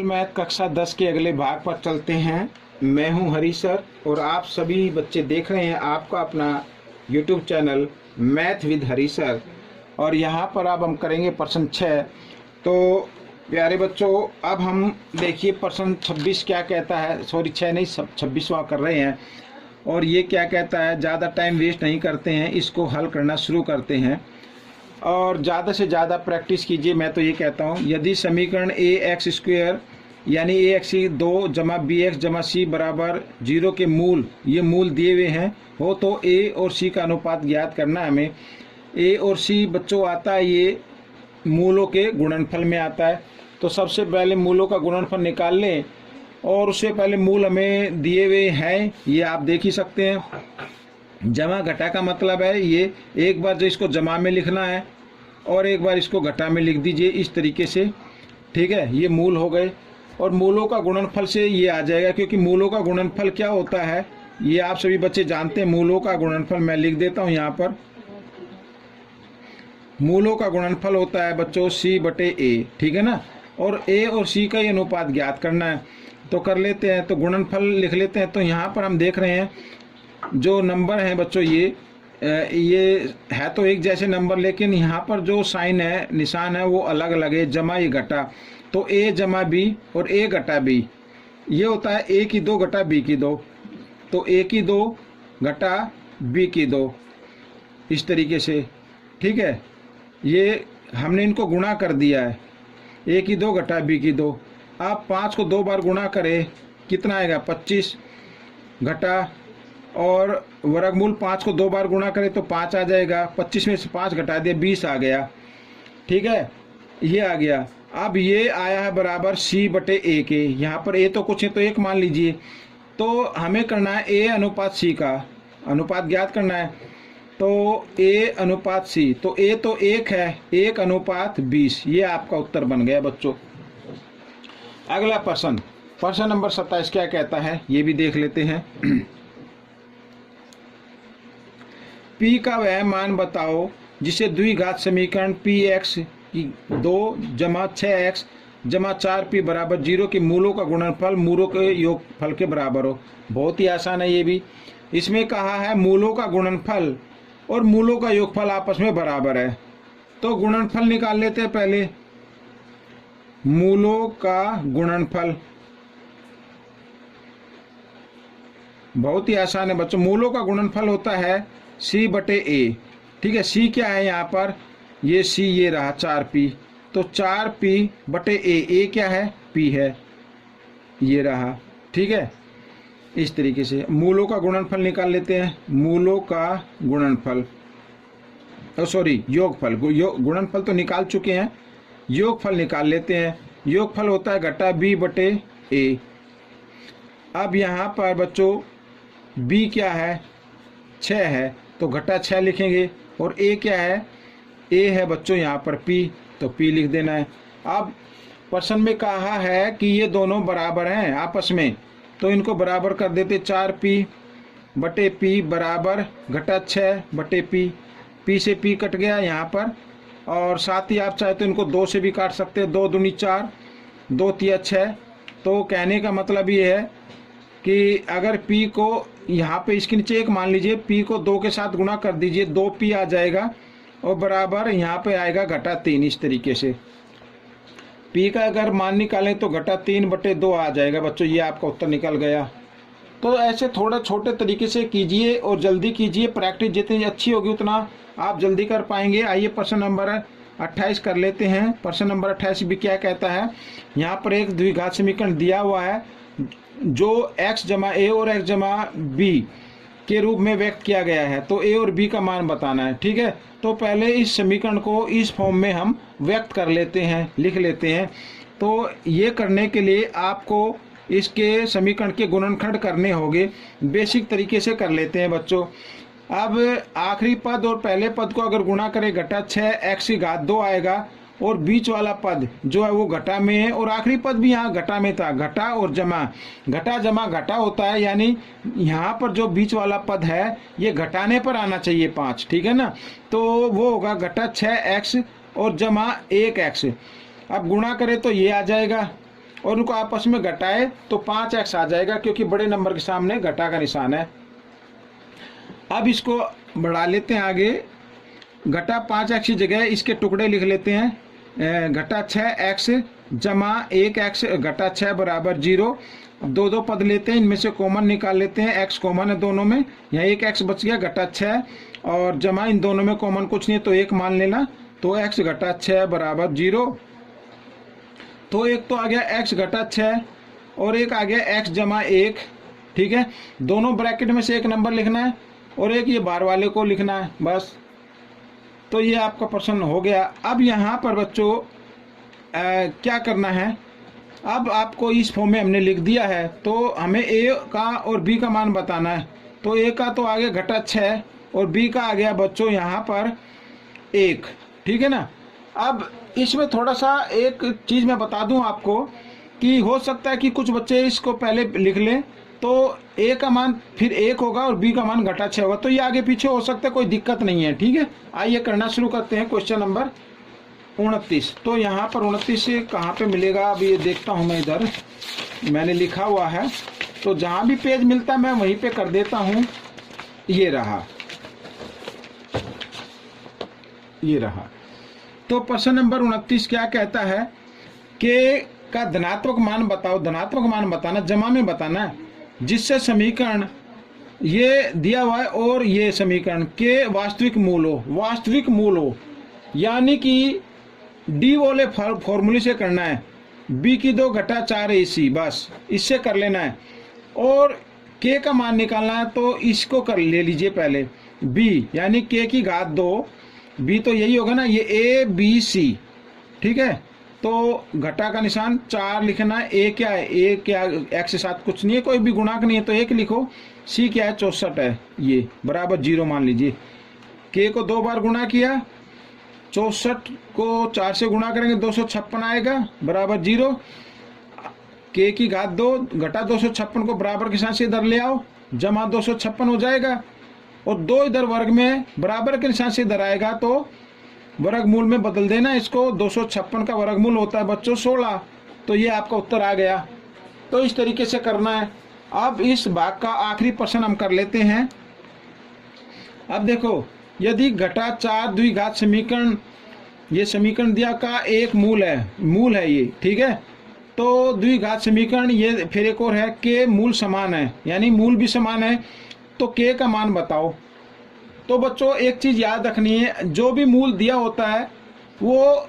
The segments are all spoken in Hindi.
मैथ कक्षा 10 के अगले भाग पर चलते हैं। मैं हूं हरी सर और आप सभी बच्चे देख रहे हैं आपका अपना YouTube channel math with Hari sir. और यहां पर अब हम करेंगे प्रश्न 6। तो प्यारे बच्चों, अब हम देखिए प्रश्न 26 क्या कहता है। सॉरी 6 नहीं, 26वां कर रहे हैं। और ये क्या कहता है, ज़्यादा टाइम वेस्ट नहीं करते हैं, इसको हल करना शुरू करते हैं और ज़्यादा से ज़्यादा प्रैक्टिस कीजिए। मैं तो ये कहता हूँ, यदि समीकरण ए एक्स स्क्वेयर यानी ए एक्स 2 जमा बी एक्स जमा सी बराबर 0 के मूल दिए हुए हैं हो तो ए और सी का अनुपात ज्ञात करना है हमें। ए और सी बच्चों आता है, ये मूलों के गुणनफल में आता है। तो सबसे पहले मूलों का गुणनफल निकाल लें और उससे पहले मूल हमें दिए हुए हैं, ये आप देख ही सकते हैं। जमा घटा का मतलब है ये, एक बार जो इसको जमा में लिखना है और एक बार इसको घटा में लिख दीजिए इस तरीके से। ठीक है, ये मूल हो गए और मूलों का गुणनफल से ये आ जाएगा, क्योंकि मूलों का गुणनफल क्या होता है ये आप सभी बच्चे जानते हैं। मूलों का गुणनफल मैं लिख देता हूँ यहाँ पर। मूलों का गुणनफल होता है बच्चों C/A, ठीक है ना। और A और C का ये अनुपात ज्ञात करना है, तो कर लेते हैं। तो गुणनफल लिख लेते हैं। तो यहाँ पर हम देख रहे हैं जो नंबर हैं बच्चों, ये है तो एक जैसे नंबर, लेकिन यहाँ पर जो साइन है, निशान है, वो अलग अलग है। जमा ये घटा, तो A जमा B और A घटा B, ये होता है A की 2 घटा B की 2। तो A की 2 घटा B की 2 इस तरीके से, ठीक है। ये हमने इनको गुणा कर दिया है, A की 2 घटा B की 2। आप 5 को 2 बार गुणा करें कितना आएगा, 25 घटा, और वर्गमूल 5 को 2 बार गुणा करें तो 5 आ जाएगा। 25 में से 5 घटा दिया, 20 आ गया। ठीक है, ये आ गया। अब ये आया है बराबर C/A के। यहाँ पर A तो कुछ है तो 1 मान लीजिए। तो हमें करना है A अनुपात C का अनुपात ज्ञात करना है। तो A अनुपात C, तो A तो 1 है, 1 अनुपात 20, ये आपका उत्तर बन गया बच्चों। अगला प्रश्न नंबर 27 क्या कहता है ये भी देख लेते हैं। P का वह मान बताओ जिसे द्विघात समीकरण Px की 2 जमा 6x जमा 4P बराबर 0 के मूलों का गुणनफल मूलों के योगफल के बराबर हो। बहुत ही आसान है ये भी। इसमें कहा है मूलों का गुणनफल और मूलों का योगफल आपस में बराबर है, तो गुणनफल निकाल लेते हैं पहले। मूलों का गुणनफल बहुत ही आसान है बच्चों। मूलों का गुणनफल होता है C/A, ठीक है। C क्या है यहाँ पर, ये C ये रहा 4P, तो 4P/A। A क्या है, P है, ये रहा, ठीक है। इस तरीके से मूलों का गुणनफल निकाल लेते हैं। मूलों का गुणनफल, सॉरी योगफल, गुणनफल तो निकाल चुके हैं, योगफल निकाल लेते हैं। योगफल होता है घटा B/A। अब यहाँ पर बच्चों B क्या है, 6 है, तो घटा 6 लिखेंगे। और A क्या है, A है बच्चों यहाँ पर P, तो P लिख देना है। अब प्रश्न में कहा है कि ये दोनों बराबर हैं आपस में, तो इनको बराबर कर देते। 4P/P बराबर घटा 6/P। P से P कट गया यहाँ पर, और साथ ही आप चाहे तो इनको 2 से भी काट सकते हैं। 2 दूनी 4, 2 तिया 6। तो कहने का मतलब ये है कि अगर P को यहाँ पे इसके नीचे 1 मान लीजिए, P को 2 के साथ गुणा कर दीजिए, 2P आ जाएगा और बराबर यहाँ पे आएगा घटा 3। इस तरीके से P का अगर मान निकालें तो घटा 3/2 आ जाएगा बच्चों, ये आपका उत्तर निकल गया। तो ऐसे थोड़ा छोटे तरीके से कीजिए और जल्दी कीजिए। प्रैक्टिस जितनी अच्छी होगी उतना आप जल्दी कर पाएंगे। आइए प्रश्न नंबर 28 कर लेते हैं। प्रश्न नंबर 28 भी क्या कहता है, यहाँ पर एक द्विघात समीकरण दिया हुआ है जो x जमा A और x जमा B के रूप में व्यक्त किया गया है। तो A और B का मान बताना है, ठीक है। तो पहले इस समीकरण को इस फॉर्म में हम व्यक्त कर लेते हैं, लिख लेते हैं। तो ये करने के लिए आपको इसके समीकरण के गुणनखंड करने होंगे। बेसिक तरीके से कर लेते हैं बच्चों। अब आखिरी पद और पहले पद को अगर गुणा करें घटा 6x⁻2 आएगा, और बीच वाला पद जो है वो घटा में है, और आखिरी पद भी यहाँ घटा में था। घटा और जमा, घटा जमा घटा होता है, यानी यहाँ पर जो बीच वाला पद है ये घटाने पर आना चाहिए 5, ठीक है ना। तो वो होगा घटा 6x और जमा 1x। अब गुणा करें तो ये आ जाएगा, और उनको आपस में घटाए तो 5x आ जाएगा, क्योंकि बड़े नंबर के सामने घटा का निशान है। अब इसको बढ़ा लेते हैं आगे, घटा 5x की जगह इसके टुकड़े लिख लेते हैं, घटा 6x जमा 1x घटा 6 बराबर 0। अब दो दो पद लेते हैं, इनमें से कॉमन निकाल लेते हैं, x कॉमन है दोनों में, यहाँ 1x बच गया घटा 6, और जमा इन दोनों में कॉमन कुछ नहीं है तो 1 मान लेना, तो x घटा 6 बराबर 0। तो एक तो आ गया x घटा 6 और एक आ गया x जमा 1, ठीक है। दोनों ब्रैकेट में से एक नंबर लिखना है और एक ये बाहर वाले को लिखना है, बस। तो ये आपका प्रश्न हो गया। अब यहाँ पर बच्चों क्या करना है, अब आपको इस फॉर्म में हमने लिख दिया है, तो हमें a का और b का मान बताना है। तो a का तो आ गया घटा 6 और b का आ गया बच्चों यहाँ पर 1, ठीक है ना। अब इसमें थोड़ा सा एक चीज़ मैं बता दूं आपको कि हो सकता है कि कुछ बच्चे इसको पहले लिख लें, तो a का मान फिर 1 होगा और b का मान घटा 6 होगा, तो ये आगे पीछे हो सकता है, कोई दिक्कत नहीं है, ठीक है। आइए करना शुरू करते हैं। Question number 29। तो यहाँ पर 29 कहाँ पे मिलेगा, अभी ये देखता हूँ मैं, इधर मैंने लिखा हुआ है, तो जहाँ भी पेज मिलता है मैं वहीं पे कर देता हूँ। ये रहा, ये रहा। तो प्रश्न नंबर 29 क्या कहता है, के का धनात्मक मान बताओ, धनात्मक मान बताना, जमा में बताना है, जिससे समीकरण ये दिया हुआ है और ये समीकरण के वास्तविक मूल हो, वास्तविक मूल हो, यानी कि डी वाले फॉर्मूले से करना है, बी की 2 घटा 4 AC, बस इससे कर लेना है। और के का मान निकालना है, तो इसको कर ले लीजिए पहले, बी यानी के की घात 2, बी तो यही होगा ना, ये ABC, ठीक है। तो घटा का निशान 4 लिखना है, ए क्या है, ए क्या x के साथ कुछ नहीं है, कोई भी गुणांक नहीं है तो 1 लिखो, सी क्या है 64 है, ये बराबर 0 मान लीजिए। के को 2 बार गुणा किया, 64 को 4 से गुणा करेंगे 256 आएगा बराबर 0। के की घात 2 घटा 256 को बराबर के साथ से इधर ले आओ, जमा 256 हो जाएगा, और 2 इधर वर्ग में बराबर के निशान से इधर आएगा तो वर्गमूल में बदल देना इसको। 256 का वर्गमूल होता है बच्चों 16, तो ये आपका उत्तर आ गया। तो इस तरीके से करना है। अब इस भाग का आखिरी प्रश्न हम कर लेते हैं। अब देखो, यदि घटा 4 द्विघात समीकरण, ये समीकरण दिया का एक मूल है ये, ठीक है। तो द्विघात समीकरण, ये फिर एक और है, के मूल समान है, यानी मूल भी समान है, तो के का मान बताओ। तो बच्चों एक चीज याद रखनी है, जो भी मूल दिया होता है वो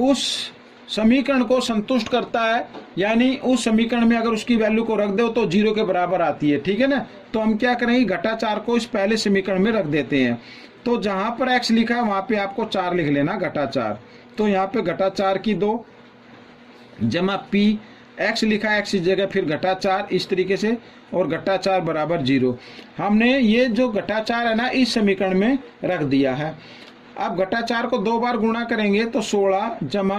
उस समीकरण को संतुष्ट करता है, यानी उस समीकरण में अगर उसकी वैल्यू को रख दो तो 0 के बराबर आती है, ठीक है ना। तो हम क्या करेंगे, घटा 4 को इस पहले समीकरण में रख देते हैं, तो जहां पर x लिखा है वहां पे आपको 4 लिख लेना, घटा 4। तो यहाँ पे घटा 4 की 2 जमा p, x लिखा है x की जगह फिर घटा 4 इस तरीके से, और घटा 4 बराबर 0। हमने ये जो घटा 4 है ना इस समीकरण में रख दिया है। अब घटा 4 को 2 बार गुणा करेंगे तो 16 जमा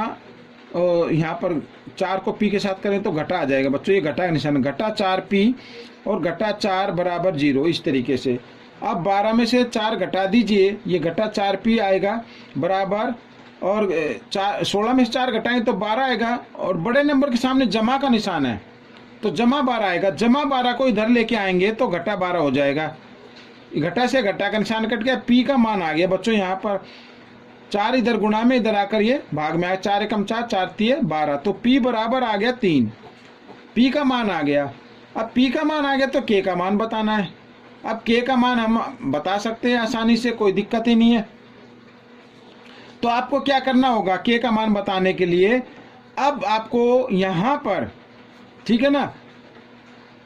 यहाँ पर 4 को p के साथ करें तो घटा आ जाएगा बच्चों, ये घटा का निशान, घटा 4p और घटा 4 बराबर 0 इस तरीके से। अब 12 में से 4 घटा दीजिए, ये घटा 4p आएगा बराबर, और 16 में से 4 घटाएं तो 12 आएगा, और बड़े नंबर के सामने जमा का निशान है तो जमा 12 आएगा, जमा 12 को इधर लेके आएंगे तो घटा 12 हो जाएगा। घटा से घटा का निशान कट गया, पी का मान आ गया बच्चों, यहाँ पर 4 इधर गुणा में इधर आकर ये भाग में आया, 4 एकम 4, 4 3 12, तो पी बराबर आ गया 3, पी का मान आ गया। अब पी का मान आ गया तो के का मान बताना है। अब के का मान हम बता सकते हैं आसानी से, कोई दिक्कत ही नहीं है। तो आपको क्या करना होगा के का मान बताने के लिए, अब आपको यहाँ पर, ठीक है ना,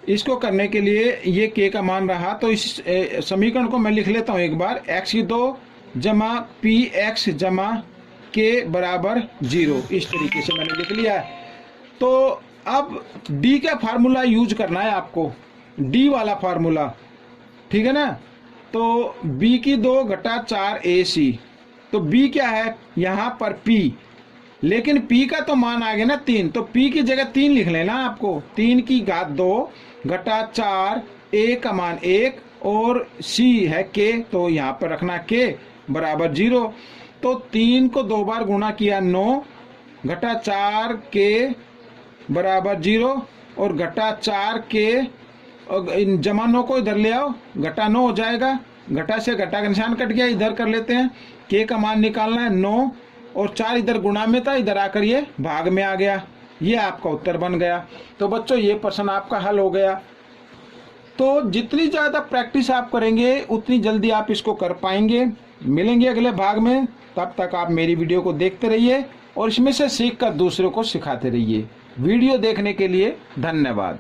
इसको करने के लिए ये के का मान रहा, तो इस समीकरण को मैं लिख लेता हूँ एक बार, x की 2 जमा पी एक्स जमा के बराबर 0, इस तरीके से मैंने लिख लिया है। तो अब d का फार्मूला यूज करना है आपको, d वाला फार्मूला, ठीक है ना। तो b की 2 घटा 4 AC, तो b क्या है यहाँ पर p, लेकिन p का तो मान आ गया ना 3, तो p की जगह 3 लिख लेना आपको, 3 की घात 2 घटा 4, a का मान 1 और c है k, तो यहाँ पर रखना k बराबर 0। तो 3 को 2 बार गुणा किया 9 घटा 4 k बराबर 0 और घटा 4 के, और इन जमा 9 को इधर ले आओ, घटा 9 हो जाएगा, घटा से घटा का निशान कट गया, इधर कर लेते हैं। के का मान निकालना है 9 और 4 इधर गुणा में था, इधर आकर ये भाग में आ गया। ये आपका उत्तर बन गया। तो बच्चों ये प्रश्न आपका हल हो गया। तो जितनी ज़्यादा प्रैक्टिस आप करेंगे उतनी जल्दी आप इसको कर पाएंगे। मिलेंगे अगले भाग में, तब तक आप मेरी वीडियो को देखते रहिए और इसमें से सीख कर दूसरों को सिखाते रहिए। वीडियो देखने के लिए धन्यवाद।